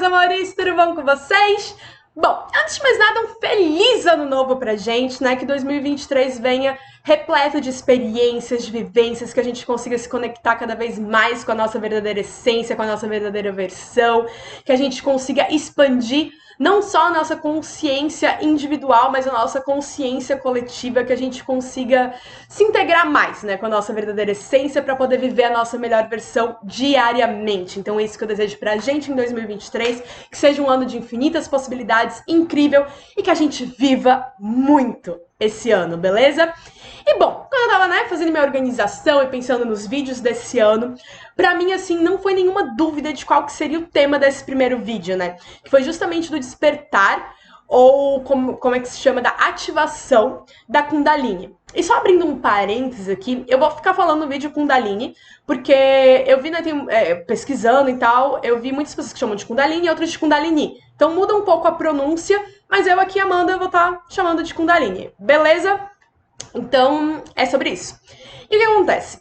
amores, tudo bom com vocês? Bom, antes de mais nada, um feliz ano novo pra gente, né? Que 2023 venha repleto de experiências, de vivências, que a gente consiga se conectar cada vez mais com a nossa verdadeira essência, com a nossa verdadeira versão, que a gente consiga expandir não só a nossa consciência individual, mas a nossa consciência coletiva, que a gente consiga se integrar mais, né, com a nossa verdadeira essência para poder viver a nossa melhor versão diariamente. Então é isso que eu desejo pra gente em 2023, que seja um ano de infinitas possibilidades, incrível, e que a gente viva muito esse ano, beleza? E bom, quando eu tava, né, fazendo minha organização e pensando nos vídeos desse ano, pra mim, assim, não foi nenhuma dúvida de qual que seria o tema desse primeiro vídeo, né? Que foi justamente do despertar, ou como é que se chama, da ativação da Kundalini. E só abrindo um parênteses aqui, eu vou ficar falando no vídeo Kundalini, porque eu vi, né, pesquisando e tal, eu vi muitas pessoas que chamam de Kundalini e outras de Kundalini. Então muda um pouco a pronúncia, mas eu aqui, Amanda, vou estar chamando de Kundalini, beleza? Então, é sobre isso. E o que acontece?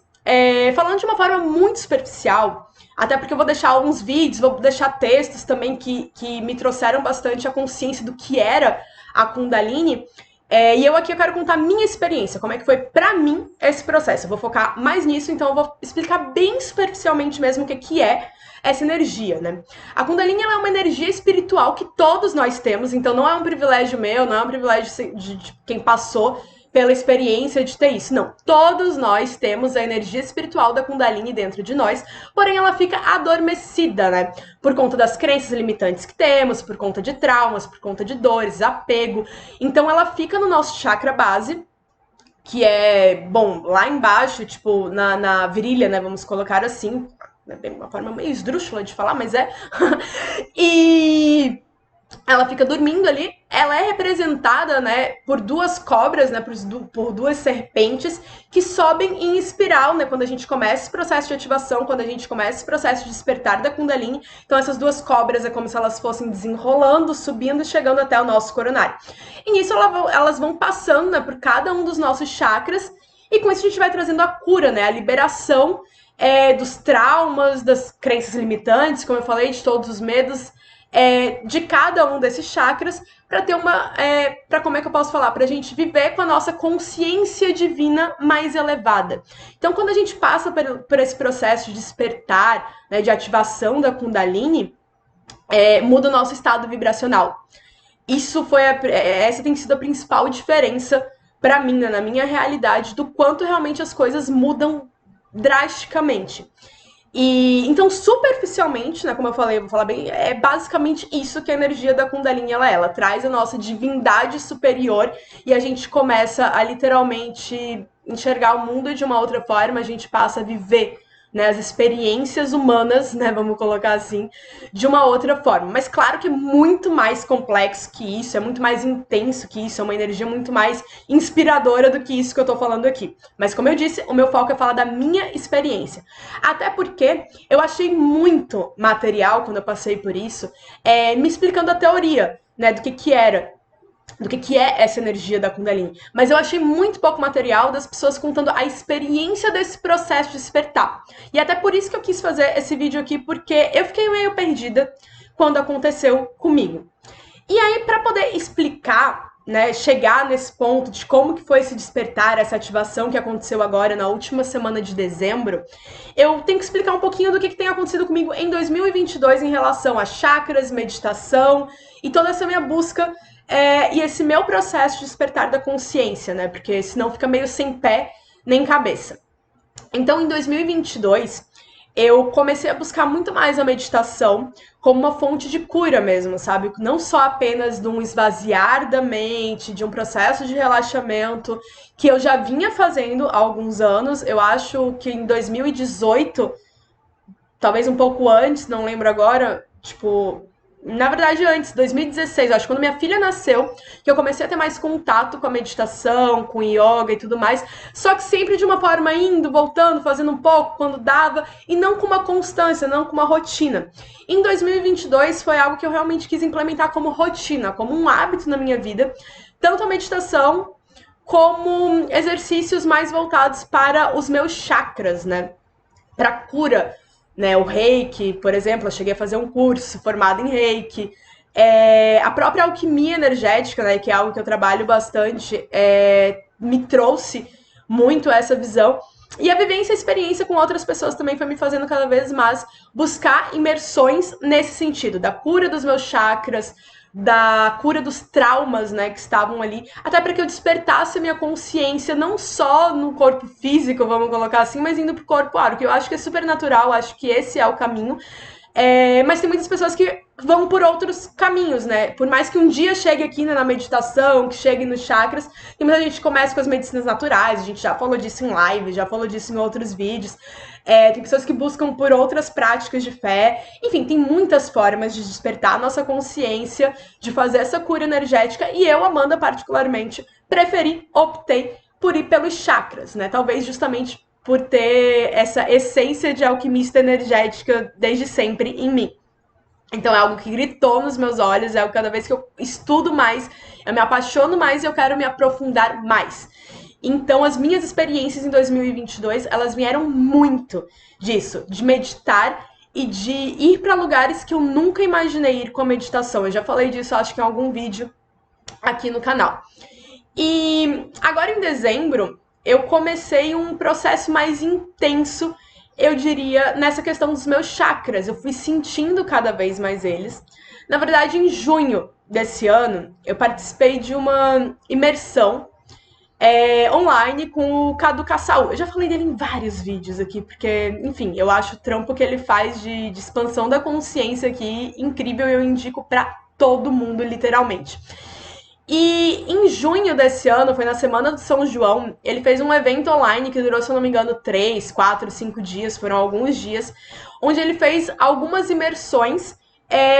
Falando de uma forma muito superficial, até porque eu vou deixar alguns vídeos, vou deixar textos também que me trouxeram bastante a consciência do que era a Kundalini, e eu aqui eu quero contar a minha experiência, como é que foi pra mim esse processo. Eu vou focar mais nisso, então eu vou explicar bem superficialmente mesmo o que é essa energia, né? A Kundalini ela é uma energia espiritual que todos nós temos, então não é um privilégio meu, não é um privilégio de quem passou pela experiência de ter isso. Não, todos nós temos a energia espiritual da Kundalini dentro de nós, porém ela fica adormecida, né? Por conta das crenças limitantes que temos, por conta de traumas, por conta de dores, apego. Então ela fica no nosso chakra base, que é, bom, lá embaixo, tipo, na virilha, né? Vamos colocar assim. É bem uma forma meio esdrúxula de falar, mas é. E ela fica dormindo ali, ela é representada, né, por duas cobras, né, por duas serpentes que sobem em espiral, né, quando a gente começa esse processo de ativação, quando a gente começa esse processo de despertar da Kundalini. Então essas duas cobras é como se elas fossem desenrolando, subindo e chegando até o nosso coronário. E nisso elas vão passando, né, por cada um dos nossos chakras, e com isso a gente vai trazendo a cura, né, a liberação dos traumas, das crenças limitantes, como eu falei, de todos os medos, de cada um desses chakras, para ter para como é que eu posso falar? Para a gente viver com a nossa consciência divina mais elevada. Então, quando a gente passa por esse processo de despertar, né, de ativação da Kundalini, muda o nosso estado vibracional. Essa tem sido a principal diferença para mim, né, na minha realidade, do quanto realmente as coisas mudam drasticamente. E então, superficialmente, né, como eu falei, eu vou falar bem, é basicamente isso que a energia da Kundalini ela traz a nossa divindade superior e a gente começa a literalmente enxergar o mundo de uma outra forma, a gente passa a viver, né, as experiências humanas, né, vamos colocar assim, de uma outra forma. Mas claro que é muito mais complexo que isso, é muito mais intenso que isso, é uma energia muito mais inspiradora do que isso que eu tô falando aqui. Mas como eu disse, o meu foco é falar da minha experiência. Até porque eu achei muito material, quando eu passei por isso, me explicando a teoria, né, do que é essa energia da Kundalini. Mas eu achei muito pouco material das pessoas contando a experiência desse processo de despertar. E até por isso que eu quis fazer esse vídeo aqui, porque eu fiquei meio perdida quando aconteceu comigo. E aí, para poder explicar, né, chegar nesse ponto de como que foi esse despertar, essa ativação que aconteceu agora na última semana de dezembro, eu tenho que explicar um pouquinho do que tem acontecido comigo em 2022 em relação a chakras, meditação e toda essa minha busca e esse meu processo de despertar da consciência, né? Porque senão fica meio sem pé nem cabeça. Então, em 2022, eu comecei a buscar muito mais a meditação como uma fonte de cura mesmo, sabe? Não só apenas de um esvaziar da mente, de um processo de relaxamento que eu já vinha fazendo há alguns anos. Eu acho que em 2018, talvez um pouco antes, não lembro agora, tipo, na verdade antes, 2016, acho que quando minha filha nasceu, que eu comecei a ter mais contato com a meditação, com yoga e tudo mais, só que sempre de uma forma indo, voltando, fazendo um pouco quando dava, e não com uma constância, não com uma rotina. Em 2022 foi algo que eu realmente quis implementar como rotina, como um hábito na minha vida, tanto a meditação como exercícios mais voltados para os meus chakras, né? Para cura né? O Reiki, por exemplo, eu cheguei a fazer um curso formado em Reiki. A própria alquimia energética, né, que é algo que eu trabalho bastante, me trouxe muito essa visão. E a vivência e a experiência com outras pessoas também foi me fazendo cada vez mais buscar imersões nesse sentido, da cura dos meus chakras, da cura dos traumas, né, que estavam ali, até para que eu despertasse a minha consciência, não só no corpo físico, vamos colocar assim, mas indo pro corpo áurico, que eu acho que é super natural, acho que esse é o caminho. Mas tem muitas pessoas que vão por outros caminhos, né? Por mais que um dia chegue aqui, né, na meditação, que chegue nos chakras, tem muita gente que começa com as medicinas naturais, a gente já falou disso em live, já falou disso em outros vídeos. Tem pessoas que buscam por outras práticas de fé. Enfim, tem muitas formas de despertar a nossa consciência, de fazer essa cura energética. E eu, Amanda, particularmente, optei por ir pelos chakras, né? Talvez justamente por ter essa essência de alquimista energética desde sempre em mim. Então é algo que gritou nos meus olhos, é algo que cada vez que eu estudo mais, eu me apaixono mais e eu quero me aprofundar mais. Então as minhas experiências em 2022, elas vieram muito disso, de meditar e de ir para lugares que eu nunca imaginei ir com a meditação. Eu já falei disso, acho que em algum vídeo aqui no canal. E agora em dezembro, eu comecei um processo mais intenso, eu diria, nessa questão dos meus chakras. Eu fui sentindo cada vez mais eles. Na verdade, em junho desse ano, eu participei de uma imersão online com o Cadu Kassaú. Eu já falei dele em vários vídeos aqui, porque, enfim, eu acho o trampo que ele faz de expansão da consciência aqui incrível e eu indico pra todo mundo, literalmente. E em junho desse ano, foi na semana do São João, ele fez um evento online que durou, se eu não me engano, 3, 4, 5 dias, foram alguns dias, onde ele fez algumas imersões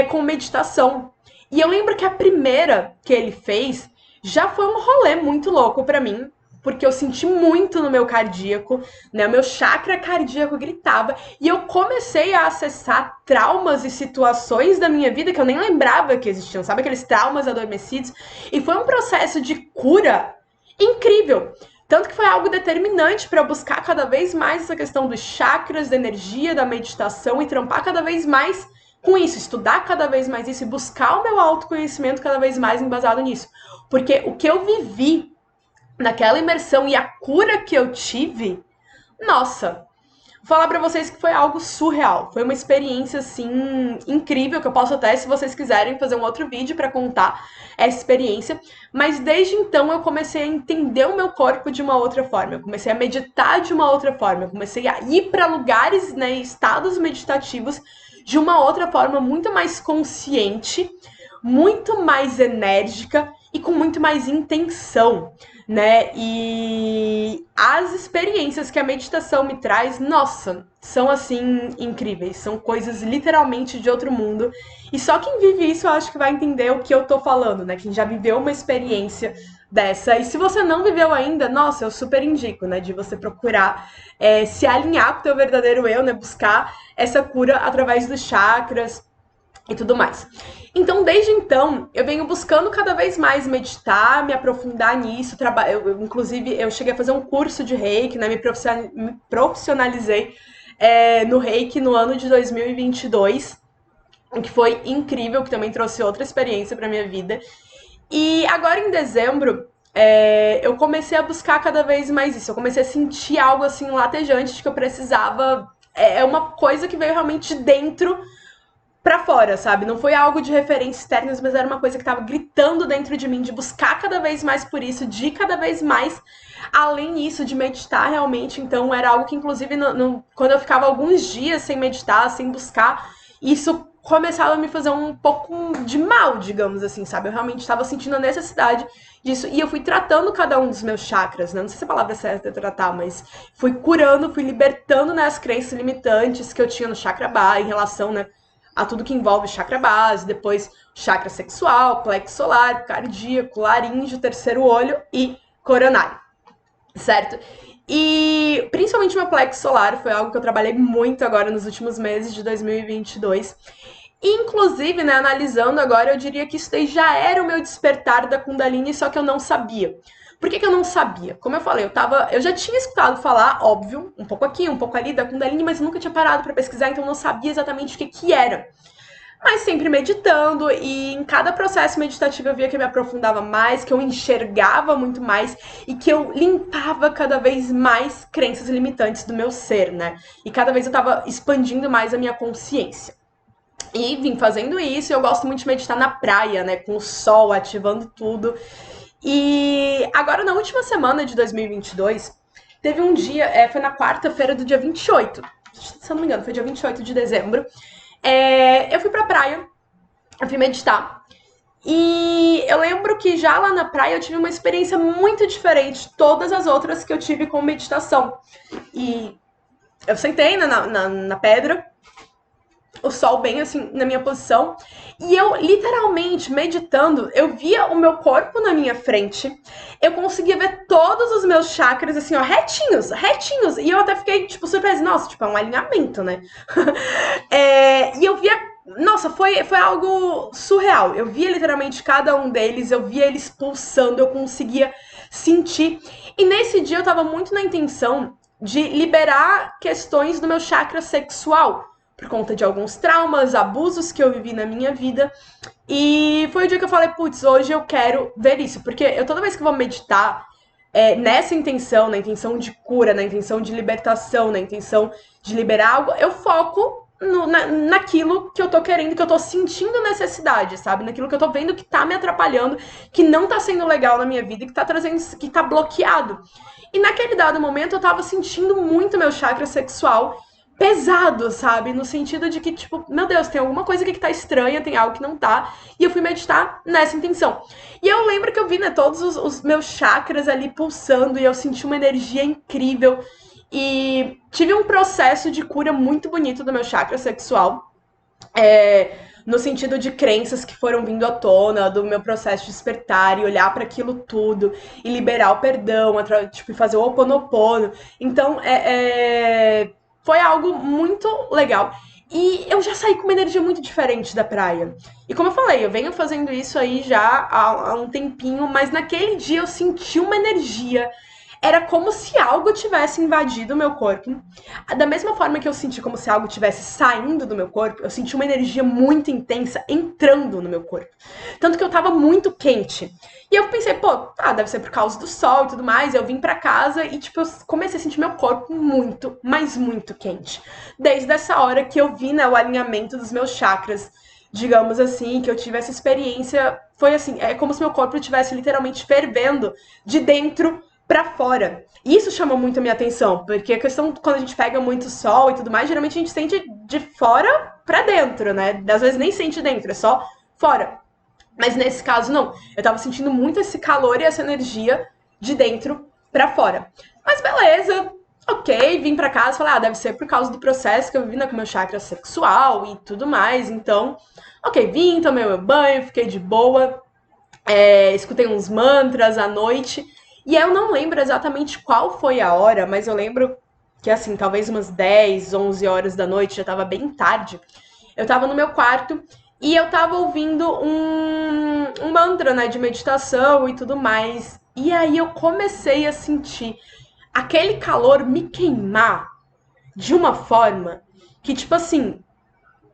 com meditação. E eu lembro que a primeira que ele fez já foi um rolê muito louco pra mim, porque eu senti muito no meu cardíaco, né? O meu chakra cardíaco gritava e eu comecei a acessar traumas e situações da minha vida que eu nem lembrava que existiam, sabe? Aqueles traumas adormecidos. E foi um processo de cura incrível. Tanto que foi algo determinante para eu buscar cada vez mais essa questão dos chakras, da energia, da meditação e trampar cada vez mais com isso, estudar cada vez mais isso e buscar o meu autoconhecimento cada vez mais embasado nisso. Porque o que eu vivi naquela imersão e a cura que eu tive, nossa, vou falar pra vocês que foi algo surreal. Foi uma experiência, assim, incrível, que eu posso até, se vocês quiserem, fazer um outro vídeo pra contar essa experiência. Mas desde então eu comecei a entender o meu corpo de uma outra forma. Eu comecei a meditar de uma outra forma. Eu comecei a ir pra lugares, né, estados meditativos de uma outra forma muito mais consciente, muito mais enérgica e com muito mais intenção, né? E as experiências que a meditação me traz, nossa, são assim incríveis, são coisas literalmente de outro mundo. E só quem vive isso eu acho que vai entender o que eu tô falando, né? Quem já viveu uma experiência dessa. E se você não viveu ainda, nossa, eu super indico, né? De você procurar se alinhar com o teu verdadeiro eu, né? Buscar essa cura através dos chakras e tudo mais. Então, desde então, eu venho buscando cada vez mais meditar, me aprofundar nisso. Inclusive, eu cheguei a fazer um curso de Reiki, né? Me profissionalizei no Reiki no ano de 2022, o que foi incrível, que também trouxe outra experiência para minha vida. E agora, em dezembro, eu comecei a buscar cada vez mais isso. Eu comecei a sentir algo assim latejante de que eu precisava. É uma coisa que veio realmente de dentro pra fora, sabe? Não foi algo de referências externas, mas era uma coisa que tava gritando dentro de mim, de buscar cada vez mais por isso, de cada vez mais além disso, de meditar realmente. Então era algo que, inclusive, quando eu ficava alguns dias sem meditar, sem buscar, isso começava a me fazer um pouco de mal, digamos assim, sabe? Eu realmente estava sentindo a necessidade disso. E eu fui tratando cada um dos meus chakras, né? Não sei se a palavra certa é tratar, mas fui curando, fui libertando, né, as crenças limitantes que eu tinha no chakra base, em relação, né, a tudo que envolve chakra base, depois chakra sexual, plexo solar, cardíaco, laríngeo, terceiro olho e coronário, certo? E principalmente meu plexo solar foi algo que eu trabalhei muito agora nos últimos meses de 2022. Inclusive, né, analisando agora, eu diria que isso daí já era o meu despertar da Kundalini, só que eu não sabia. Por que que eu não sabia? Como eu falei, eu já tinha escutado falar, óbvio, um pouco aqui, um pouco ali da Kundalini, mas eu nunca tinha parado para pesquisar, então eu não sabia exatamente o que que era. Mas sempre meditando, e em cada processo meditativo eu via que eu me aprofundava mais, que eu enxergava muito mais e que eu limpava cada vez mais crenças limitantes do meu ser, né? E cada vez eu tava expandindo mais a minha consciência. E vim fazendo isso, e eu gosto muito de meditar na praia, né? Com o sol ativando tudo. E agora, na última semana de 2022, teve um dia, foi na quarta-feira do dia 28. Se eu não me engano, foi dia 28 de dezembro. Eu fui pra praia, eu fui meditar. E eu lembro que já lá na praia eu tive uma experiência muito diferente de todas as outras que eu tive com meditação. E eu sentei na pedra, o sol bem assim na minha posição, e eu literalmente meditando, eu via o meu corpo na minha frente, eu conseguia ver todos os meus chakras assim, ó, retinhos, retinhos, e eu até fiquei tipo surpresa, nossa, tipo, é um alinhamento, né? E eu via, nossa, foi algo surreal, eu via literalmente cada um deles, eu via eles pulsando, eu conseguia sentir, e nesse dia eu tava muito na intenção de liberar questões do meu chakra sexual, por conta de alguns traumas, abusos que eu vivi na minha vida. E foi o dia que eu falei, putz, hoje eu quero ver isso. Porque eu toda vez que vou meditar, nessa intenção, na intenção de cura, na intenção de libertação, na intenção de liberar algo, eu foco naquilo que eu tô querendo, que eu tô sentindo necessidade, sabe? Naquilo que eu tô vendo que tá me atrapalhando, que não tá sendo legal na minha vida, que tá trazendo, que tá bloqueado. E naquele dado momento eu tava sentindo muito meu chakra sexual pesado, sabe? No sentido de que, tipo, meu Deus, tem alguma coisa aqui que tá estranha, tem algo que não tá. E eu fui meditar nessa intenção. E eu lembro que eu vi, né, todos os meus chakras ali pulsando e eu senti uma energia incrível. E tive um processo de cura muito bonito do meu chakra sexual. No sentido de crenças que foram vindo à tona, do meu processo de despertar e olhar para aquilo tudo e liberar o perdão, tipo, fazer o Ho oponopono. Então, foi algo muito legal. E eu já saí com uma energia muito diferente da praia. E como eu falei, eu venho fazendo isso aí já há um tempinho, mas naquele dia eu senti uma energia. Era como se algo tivesse invadido o meu corpo. Da mesma forma que eu senti como se algo tivesse saindo do meu corpo, eu senti uma energia muito intensa entrando no meu corpo. Tanto que eu tava muito quente. E eu pensei, pô, deve ser por causa do sol e tudo mais. Eu vim pra casa e, tipo, eu comecei a sentir meu corpo muito, mas muito quente. Desde essa hora que eu vi, né, o alinhamento dos meus chakras, digamos assim, que eu tive essa experiência, foi assim, é como se meu corpo estivesse literalmente fervendo de dentro pra fora. Isso chamou muito a minha atenção, porque a questão, quando a gente pega muito sol e tudo mais, geralmente a gente sente de fora pra dentro, né? Às vezes nem sente dentro, é só fora. Mas nesse caso, não. Eu tava sentindo muito esse calor e essa energia de dentro pra fora. Mas beleza, ok, vim pra casa e falei, deve ser por causa do processo que eu vivi com o meu chakra sexual e tudo mais. Então, ok, vim, tomei meu banho, fiquei de boa, escutei uns mantras à noite. E eu não lembro exatamente qual foi a hora, mas eu lembro que, assim, talvez umas 10, 11 horas da noite, já tava bem tarde. Eu tava no meu quarto e eu tava ouvindo um mantra, né, de meditação e tudo mais. E aí eu comecei a sentir aquele calor me queimar de uma forma que, tipo assim,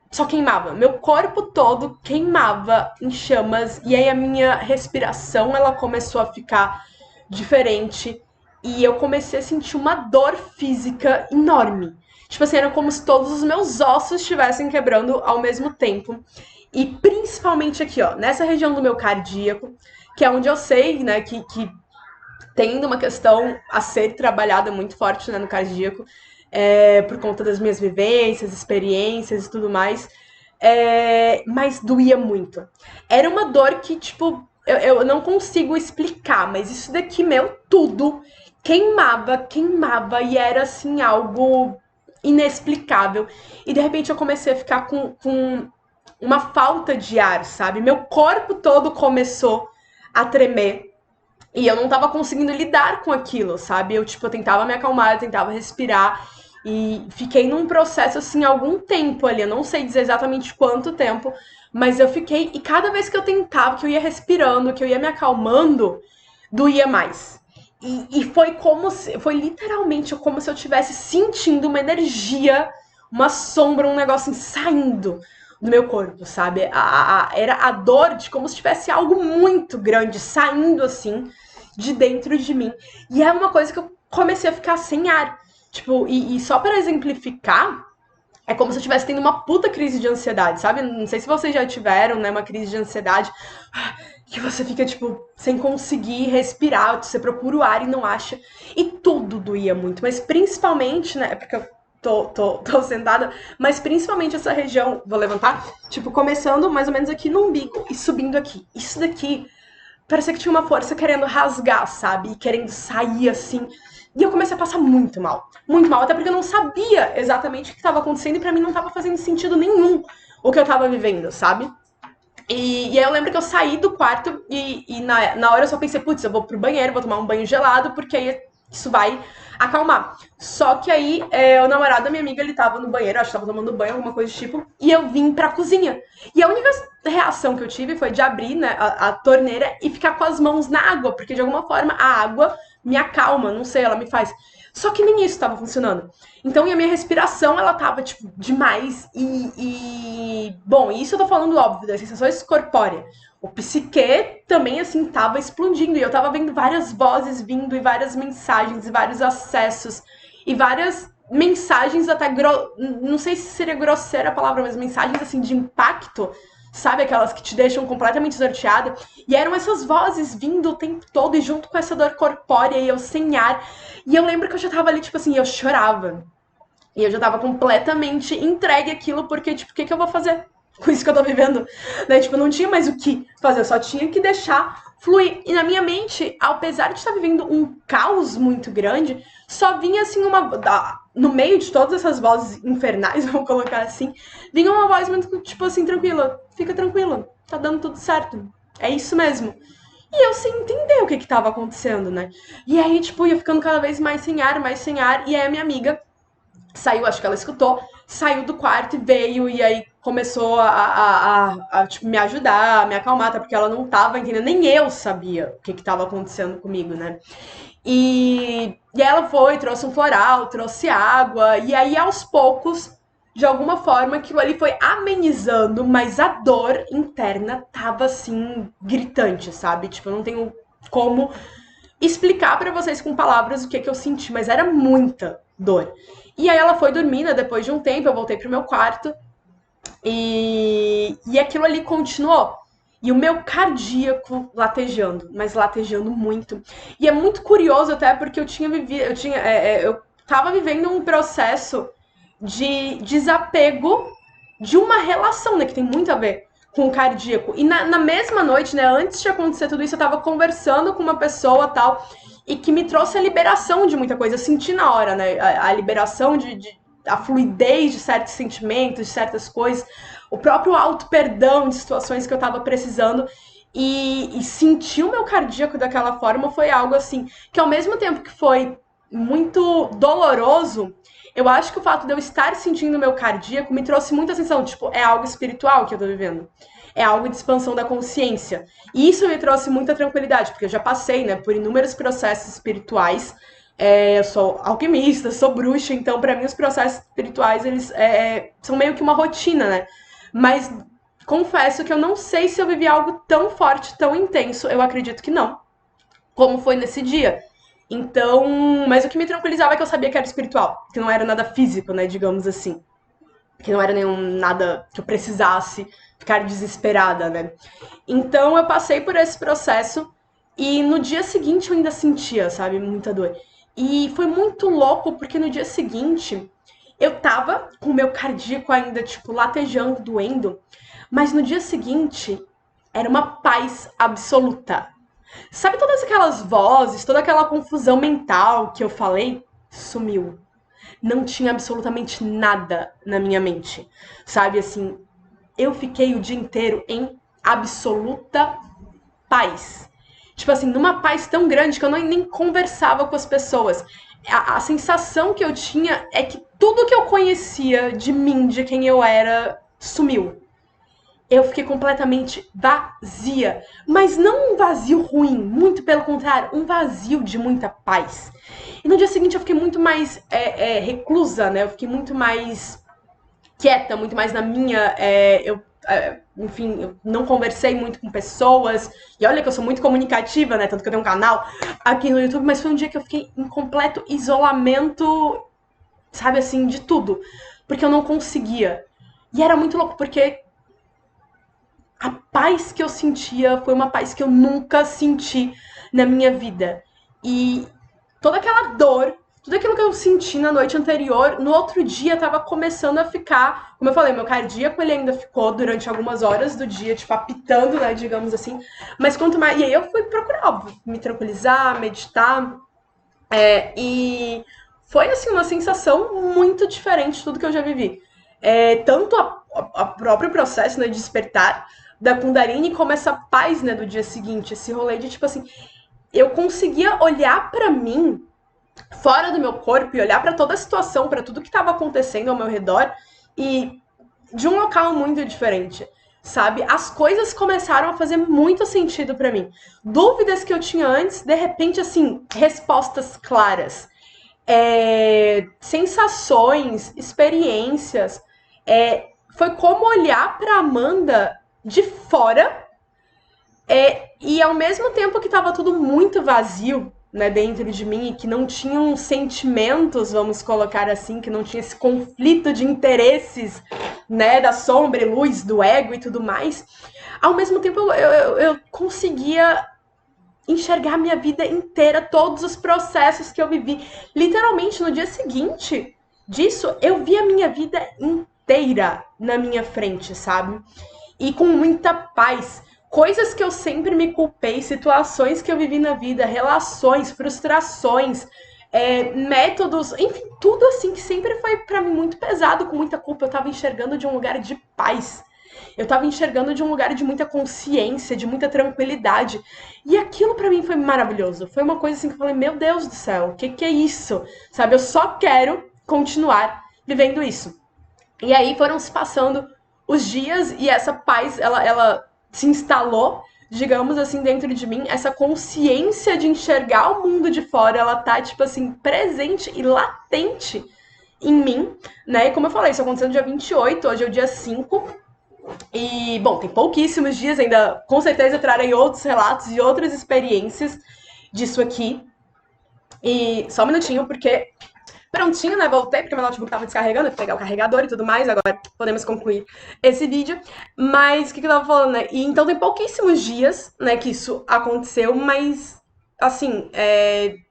só queimava. Meu corpo todo queimava em chamas. E aí a minha respiração, ela começou a ficar diferente e eu comecei a sentir uma dor física enorme. Tipo assim, era como se todos os meus ossos estivessem quebrando ao mesmo tempo. E principalmente aqui, ó, nessa região do meu cardíaco, que é onde eu sei, né, que tem uma questão a ser trabalhada muito forte, né, no cardíaco, por conta das minhas vivências, experiências e tudo mais. Mas doía muito. Era uma dor que, tipo, eu não consigo explicar, mas isso daqui, meu, tudo queimava e era, assim, algo inexplicável. E, de repente, eu comecei a ficar com uma falta de ar, sabe? Meu corpo todo começou a tremer. E eu não tava conseguindo lidar com aquilo, sabe? Eu tentava me acalmar, eu tentava respirar. E fiquei num processo, assim, algum tempo ali. Eu não sei dizer exatamente quanto tempo, mas eu fiquei. E cada vez que eu tentava, que eu ia respirando, que eu ia me acalmando, doía mais. E foi foi literalmente como se eu estivesse sentindo uma energia, uma sombra, um negócio assim, saindo do meu corpo, sabe? Era a dor de como se tivesse algo muito grande saindo assim de dentro de mim. E é uma coisa que eu comecei a ficar sem ar. Tipo, e só para exemplificar, é como se eu estivesse tendo uma puta crise de ansiedade, sabe? Não sei se vocês já tiveram, né, uma crise de ansiedade que você fica, tipo, sem conseguir respirar, você procura o ar e não acha. E tudo doía muito, mas principalmente, né, é porque eu tô sentada, mas principalmente essa região, vou levantar, tipo, começando mais ou menos aqui no umbigo e subindo aqui. Isso daqui parecia que tinha uma força querendo rasgar, sabe? E querendo sair assim. E eu comecei a passar muito mal. Muito mal, até porque eu não sabia exatamente o que estava acontecendo e pra mim não estava fazendo sentido nenhum o que eu tava vivendo, sabe? E aí eu lembro que eu saí do quarto e na hora eu só pensei, putz, eu vou pro banheiro, vou tomar um banho gelado, porque aí isso vai acalmar. Só que aí o namorado da minha amiga, ele tava no banheiro, acho que tava tomando banho, alguma coisa do tipo, e eu vim pra cozinha. E a única reação que eu tive foi de abrir, né, a torneira e ficar com as mãos na água, porque de alguma forma a água me acalma, não sei, ela me faz. Só que nem isso tava funcionando. Então, e a minha respiração, ela tava, tipo, demais. Bom, isso eu tô falando, óbvio, das sensações corpóreas. O psique também, assim, tava explodindo. E eu tava vendo várias vozes vindo, e várias mensagens, e vários acessos, e várias mensagens até, não sei se seria grosseira a palavra, mas mensagens, assim, de impacto, sabe? Aquelas que te deixam completamente desnorteada. E eram essas vozes vindo o tempo todo, e junto com essa dor corpórea, e eu sem ar. E eu lembro que eu já tava ali, tipo assim, eu chorava. E eu já tava completamente entregue àquilo, porque, tipo, o que eu vou fazer com isso que eu tô vivendo? Né? Tipo, eu não tinha mais o que fazer, eu só tinha que deixar fluir. E na minha mente, apesar de estar vivendo um caos muito grande, só vinha assim no meio de todas essas vozes infernais, vamos colocar assim, vinha uma voz muito, tipo assim, tranquila. Fica tranquila, tá dando tudo certo. É isso mesmo. E eu sem entender o que tava acontecendo, né? E aí, tipo, ia ficando cada vez mais sem ar, e aí a minha amiga saiu, acho que ela escutou, saiu do quarto e veio, e aí começou tipo, me ajudar, me acalmar, até porque ela não tava entendendo, nem eu sabia o que tava acontecendo comigo, né? E aí ela foi, trouxe um floral, trouxe água, e aí aos poucos, de alguma forma, aquilo ali foi amenizando, mas a dor interna tava assim, gritante, sabe? Tipo, eu não tenho como explicar pra vocês com palavras o que eu senti, mas era muita dor. E aí ela foi dormir, né? Depois de um tempo, eu voltei pro meu quarto e aquilo ali continuou. E o meu cardíaco latejando, mas latejando muito. E é muito curioso até porque eu tinha vivido, eu tava vivendo um processo de desapego de uma relação, né? Que tem muito a ver com o cardíaco. E na mesma noite, né? Antes de acontecer tudo isso, eu tava conversando com uma pessoa tal e que me trouxe a liberação de muita coisa. Eu senti na hora, né? A liberação a fluidez de certos sentimentos, de certas coisas, o próprio auto-perdão de situações que eu tava precisando. E sentir o meu cardíaco daquela forma foi algo assim, que ao mesmo tempo que foi muito doloroso, eu acho que o fato de eu estar sentindo o meu cardíaco me trouxe muita sensação, tipo, é algo espiritual que eu tô vivendo. É algo de expansão da consciência. E isso me trouxe muita tranquilidade, porque eu já passei, né, por inúmeros processos espirituais. Eu sou alquimista, sou bruxa, então para mim os processos espirituais, eles são meio que uma rotina, né? Mas confesso que eu não sei se eu vivi algo tão forte, tão intenso. Eu acredito que não. Como foi nesse dia. Então, mas o que me tranquilizava é que eu sabia que era espiritual, que não era nada físico, né, digamos assim. Que não era nada que eu precisasse ficar desesperada, né? Então eu passei por esse processo e no dia seguinte eu ainda sentia, sabe, muita dor. E foi muito louco porque no dia seguinte eu tava com o meu cardíaco ainda, tipo, latejando, doendo, mas no dia seguinte era uma paz absoluta. Sabe todas aquelas vozes, toda aquela confusão mental que eu falei? Sumiu. Não tinha absolutamente nada na minha mente. Sabe assim, eu fiquei o dia inteiro em absoluta paz. Tipo assim, numa paz tão grande que eu nem conversava com as pessoas. A sensação que eu tinha é que tudo que eu conhecia de mim, de quem eu era, sumiu. eu fiquei completamente vazia. Mas não um vazio ruim, muito pelo contrário, um vazio de muita paz. E no dia seguinte eu fiquei muito mais reclusa, né? Eu fiquei muito mais quieta, muito mais na minha. Enfim, eu não conversei muito com pessoas. E olha que eu sou muito comunicativa, né? Tanto que eu tenho um canal aqui no YouTube, mas foi um dia que eu fiquei em completo isolamento, sabe assim, de tudo. Porque eu não conseguia. E era muito louco, porque a paz que eu sentia foi uma paz que eu nunca senti na minha vida. E toda aquela dor, tudo aquilo que eu senti na noite anterior, no outro dia tava começando a ficar, como eu falei, meu cardíaco ele ainda ficou durante algumas horas do dia, tipo, apitando, né, digamos assim. Mas quanto mais. E aí eu fui procurar, óbvio, me tranquilizar, meditar. E foi, assim, uma sensação muito diferente de tudo que eu já vivi. Tanto a próprio processo, né, de despertar da Kundalini, como essa paz, né, do dia seguinte, esse rolê de, tipo assim, eu conseguia olhar pra mim fora do meu corpo e olhar pra toda a situação, pra tudo que estava acontecendo ao meu redor e de um local muito diferente, sabe? As coisas começaram a fazer muito sentido pra mim. Dúvidas que eu tinha antes, de repente, assim, respostas claras. Sensações, experiências. Foi como olhar pra Amanda de fora e ao mesmo tempo que estava tudo muito vazio, né, dentro de mim e que não tinham sentimentos, vamos colocar assim, que não tinha esse conflito de interesses, né, da sombra e luz, do ego e tudo mais, ao mesmo tempo eu conseguia enxergar a minha vida inteira, todos os processos que eu vivi. Literalmente, no dia seguinte disso, eu vi a minha vida inteira na minha frente, sabe? E com muita paz. Coisas que eu sempre me culpei, situações que eu vivi na vida, relações, frustrações, métodos, enfim, tudo assim que sempre foi pra mim muito pesado, com muita culpa. Eu tava enxergando de um lugar de paz. Eu tava enxergando de um lugar de muita consciência, de muita tranquilidade. E aquilo pra mim foi maravilhoso. Foi uma coisa assim que eu falei, meu Deus do céu, o que que é isso? Sabe, eu só quero continuar vivendo isso. E aí foram se passando os dias e essa paz, ela se instalou, digamos assim, dentro de mim. Essa consciência de enxergar o mundo de fora, ela tá, tipo assim, presente e latente em mim, né? E como eu falei, isso aconteceu no dia 28, hoje é o dia 5. E, bom, tem pouquíssimos dias ainda, com certeza trarei outros relatos e outras experiências disso aqui. E só um minutinho, porque prontinho, né? Voltei, porque meu notebook tava descarregando, eu fui pegar o carregador e tudo mais, agora podemos concluir esse vídeo. Mas o que eu tava falando, né? E então tem pouquíssimos dias, né, que isso aconteceu, mas assim,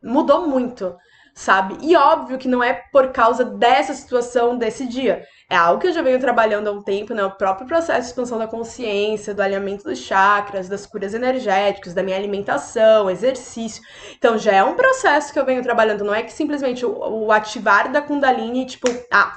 mudou muito, sabe? E óbvio que não é por causa dessa situação desse dia. É algo que eu já venho trabalhando há um tempo, né? O próprio processo de expansão da consciência, do alinhamento dos chakras, das curas energéticas, da minha alimentação, exercício. Então já é um processo que eu venho trabalhando, não é que simplesmente o ativar da Kundalini, tipo,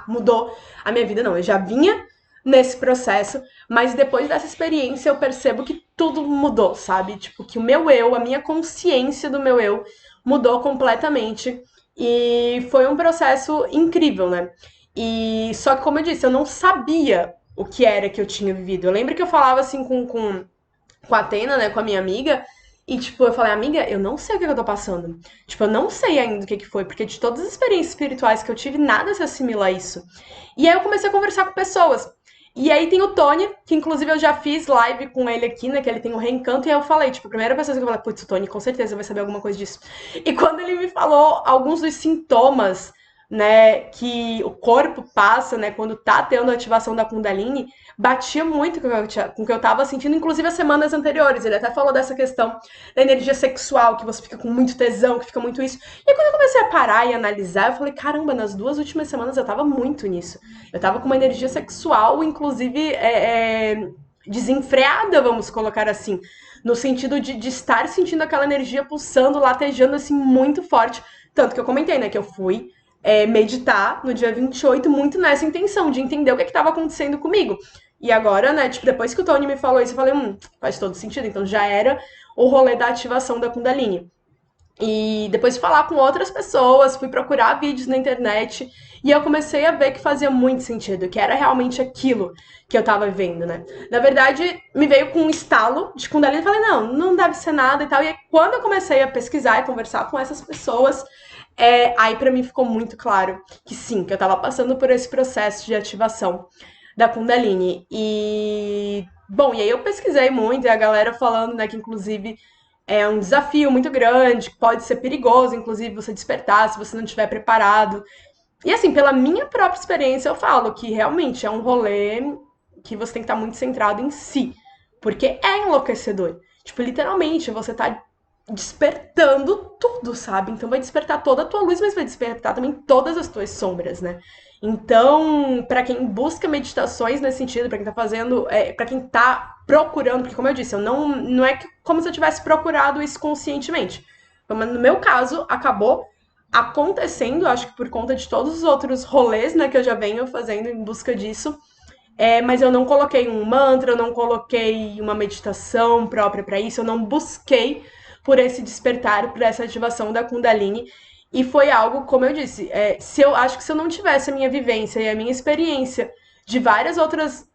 mudou a minha vida, não. Eu já vinha nesse processo, mas depois dessa experiência eu percebo que tudo mudou, sabe? Tipo, que o meu eu, a minha consciência do meu eu mudou completamente. E foi um processo incrível, né? E só que, como eu disse, eu não sabia o que era que eu tinha vivido. Eu lembro que eu falava assim com a Atena, né, com a minha amiga, e tipo, eu falei, amiga, eu não sei o que eu tô passando. Tipo, eu não sei ainda o que foi, porque de todas as experiências espirituais que eu tive, nada se assimila a isso. E aí eu comecei a conversar com pessoas. E aí tem o Tony, que inclusive eu já fiz live com ele aqui, né? Que ele tem o reencanto, e aí eu falei, tipo, a primeira pessoa que eu falei, putz, o Tony com certeza vai saber alguma coisa disso. E quando ele me falou alguns dos sintomas, né, que o corpo passa, né, quando tá tendo a ativação da Kundalini, batia muito com o que eu tava sentindo, inclusive as semanas anteriores. Ele até falou dessa questão da energia sexual, que você fica com muito tesão, que fica muito isso. E quando eu comecei a parar e analisar, eu falei, caramba, nas 2 últimas semanas eu tava muito nisso. Eu tava com uma energia sexual, inclusive, desenfreada, vamos colocar assim. No sentido de estar sentindo aquela energia pulsando, latejando, assim, muito forte. Tanto que eu comentei, né, que eu fui meditar no dia 28 muito nessa intenção de entender o que estava acontecendo comigo. E agora, né, tipo, depois que o Tony me falou isso, eu falei, faz todo sentido. Então já era o rolê da ativação da Kundalini. E depois de falar com outras pessoas, fui procurar vídeos na internet e eu comecei a ver que fazia muito sentido, que era realmente aquilo que eu tava vendo, né? Na verdade, me veio com um estalo de Kundalini e falei, não, não deve ser nada e tal. E aí, quando eu comecei a pesquisar e conversar com essas pessoas, aí pra mim ficou muito claro que sim, que eu tava passando por esse processo de ativação da Kundalini. E, bom, e aí eu pesquisei muito e a galera falando, né, que inclusive é um desafio muito grande, pode ser perigoso, inclusive, você despertar se você não estiver preparado. E assim, pela minha própria experiência, eu falo que realmente é um rolê que você tem que estar muito centrado em si. Porque é enlouquecedor. Tipo, literalmente, você tá despertando tudo, sabe? Então vai despertar toda a tua luz, mas vai despertar também todas as tuas sombras, né? Então, pra quem busca meditações nesse sentido, pra quem tá fazendo, para quem tá procurando, porque como eu disse, eu não é como se eu tivesse procurado isso conscientemente. Mas no meu caso, acabou acontecendo, acho que por conta de todos os outros rolês, né, que eu já venho fazendo em busca disso. Mas eu não coloquei um mantra, eu não coloquei uma meditação própria para isso, eu não busquei por esse despertar, por essa ativação da Kundalini. E foi algo, como eu disse, se eu acho que se eu não tivesse a minha vivência e a minha experiência de várias outras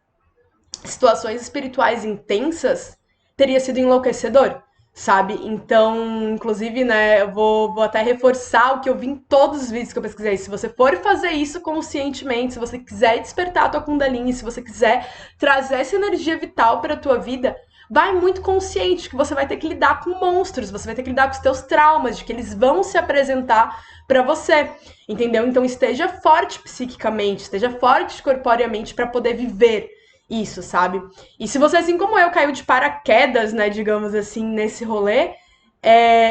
situações espirituais intensas, teria sido enlouquecedor, sabe? Então, inclusive, né, eu vou até reforçar o que eu vi em todos os vídeos que eu pesquisei. Se você for fazer isso conscientemente, se você quiser despertar a tua Kundalini, se você quiser trazer essa energia vital para a tua vida, vai muito consciente que você vai ter que lidar com monstros, você vai ter que lidar com os teus traumas, de que eles vão se apresentar para você, entendeu? Então esteja forte psiquicamente, esteja forte corporeamente para poder viver isso, sabe? E se você, assim como eu, caiu de paraquedas, né, digamos assim, nesse rolê,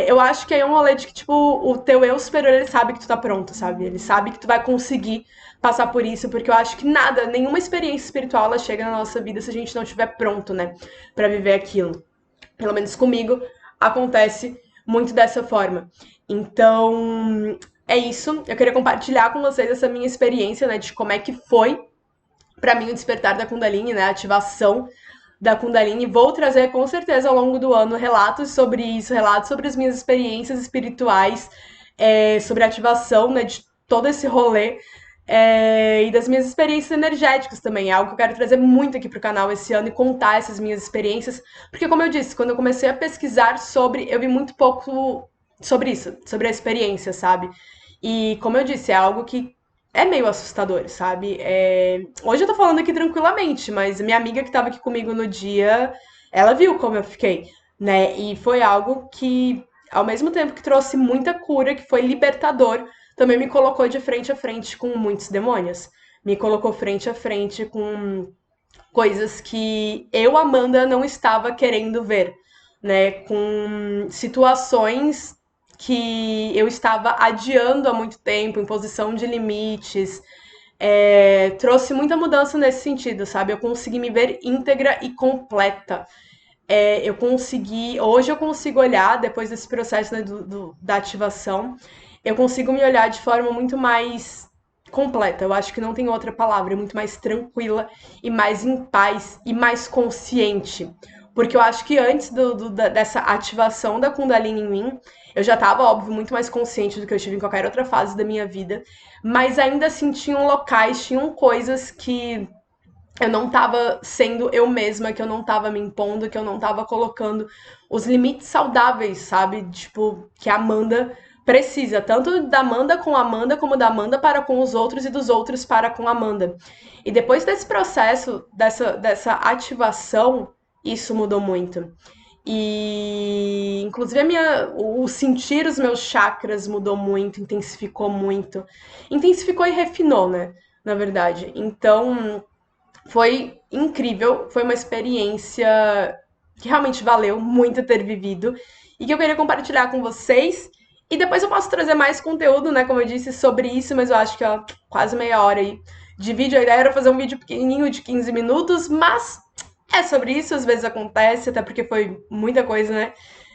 eu acho que é um rolê de que, tipo, o teu eu superior, ele sabe que tu tá pronto, sabe? Ele sabe que tu vai conseguir passar por isso, porque eu acho que nada, nenhuma experiência espiritual, ela chega na nossa vida se a gente não estiver pronto, né, pra viver aquilo. Pelo menos comigo, acontece muito dessa forma. Então, é isso. Eu queria compartilhar com vocês essa minha experiência, né, de como é que foi para mim o despertar da Kundalini, né, a ativação da Kundalini. Vou trazer com certeza ao longo do ano relatos sobre isso, relatos sobre as minhas experiências espirituais, sobre a ativação, né, de todo esse rolê. E das minhas experiências energéticas também. É algo que eu quero trazer muito aqui pro canal esse ano e contar essas minhas experiências. Porque, como eu disse, quando eu comecei a pesquisar sobre, eu vi muito pouco sobre isso, sobre a experiência, sabe? E, como eu disse, é algo que é meio assustador, sabe? Hoje eu tô falando aqui tranquilamente, mas minha amiga que tava aqui comigo no dia, ela viu como eu fiquei, né? E foi algo que, ao mesmo tempo que trouxe muita cura, que foi libertador, também me colocou de frente a frente com muitos demônios. Me colocou frente a frente com coisas que eu, Amanda, não estava querendo ver, né? Com situações que eu estava adiando há muito tempo, imposição de limites. Trouxe muita mudança nesse sentido, sabe? Eu consegui me ver íntegra e completa. Hoje eu consigo olhar, depois desse processo, né, da ativação, eu consigo me olhar de forma muito mais completa. Eu acho que não tem outra palavra, muito mais tranquila e mais em paz e mais consciente. Porque eu acho que antes dessa ativação da Kundalini em mim, eu já estava, óbvio, muito mais consciente do que eu tive em qualquer outra fase da minha vida, mas ainda assim tinham locais, tinham coisas que eu não tava sendo eu mesma, que eu não tava me impondo, que eu não tava colocando os limites saudáveis, sabe? Tipo, que a Amanda precisa, tanto da Amanda com a Amanda, como da Amanda para com os outros e dos outros para com a Amanda. E depois desse processo, dessa ativação, isso mudou muito. E inclusive o sentir os meus chakras mudou muito, intensificou muito. Intensificou e refinou, né? Na verdade. Então, foi incrível, foi uma experiência que realmente valeu muito ter vivido e que eu queria compartilhar com vocês. E depois eu posso trazer mais conteúdo, né, como eu disse, sobre isso, mas eu acho que ó, quase meia hora aí de vídeo. A ideia era fazer um vídeo pequenininho de 15 minutos, mas é sobre isso, às vezes acontece, até porque foi muita coisa, né,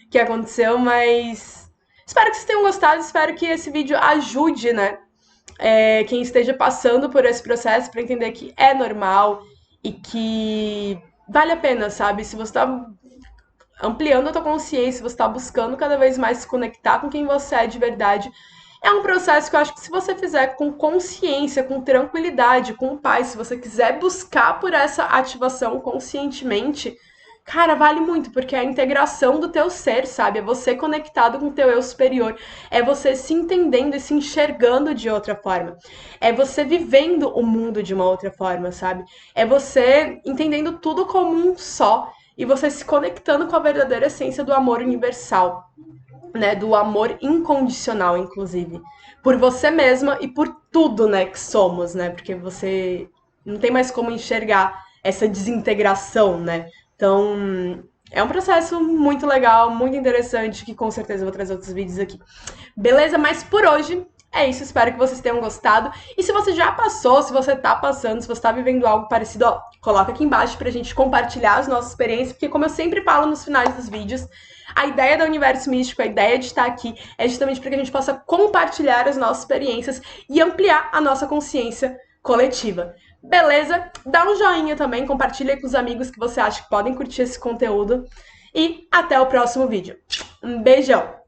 que aconteceu, mas espero que vocês tenham gostado, espero que esse vídeo ajude, né, quem esteja passando por esse processo para entender que é normal e que vale a pena, sabe? Se você tá ampliando a tua consciência, você está buscando cada vez mais se conectar com quem você é de verdade. É um processo que eu acho que se você fizer com consciência, com tranquilidade, com paz, se você quiser buscar por essa ativação conscientemente, cara, vale muito, porque é a integração do teu ser, sabe? É você conectado com o teu eu superior. É você se entendendo e se enxergando de outra forma. É você vivendo o mundo de uma outra forma, sabe? É você entendendo tudo como um só e você se conectando com a verdadeira essência do amor universal, né? Do amor incondicional, inclusive. Por você mesma e por tudo, né, que somos, né? Porque você não tem mais como enxergar essa desintegração, né? Então, é um processo muito legal, muito interessante, que com certeza eu vou trazer outros vídeos aqui. Beleza? Mas por hoje é isso, espero que vocês tenham gostado. E se você já passou, se você tá passando, se você tá vivendo algo parecido, ó, coloca aqui embaixo pra gente compartilhar as nossas experiências, porque como eu sempre falo nos finais dos vídeos, a ideia do Universo Místico, a ideia de estar aqui é justamente para que a gente possa compartilhar as nossas experiências e ampliar a nossa consciência coletiva. Beleza? Dá um joinha também, compartilha com os amigos que você acha que podem curtir esse conteúdo. E até o próximo vídeo. Um beijão!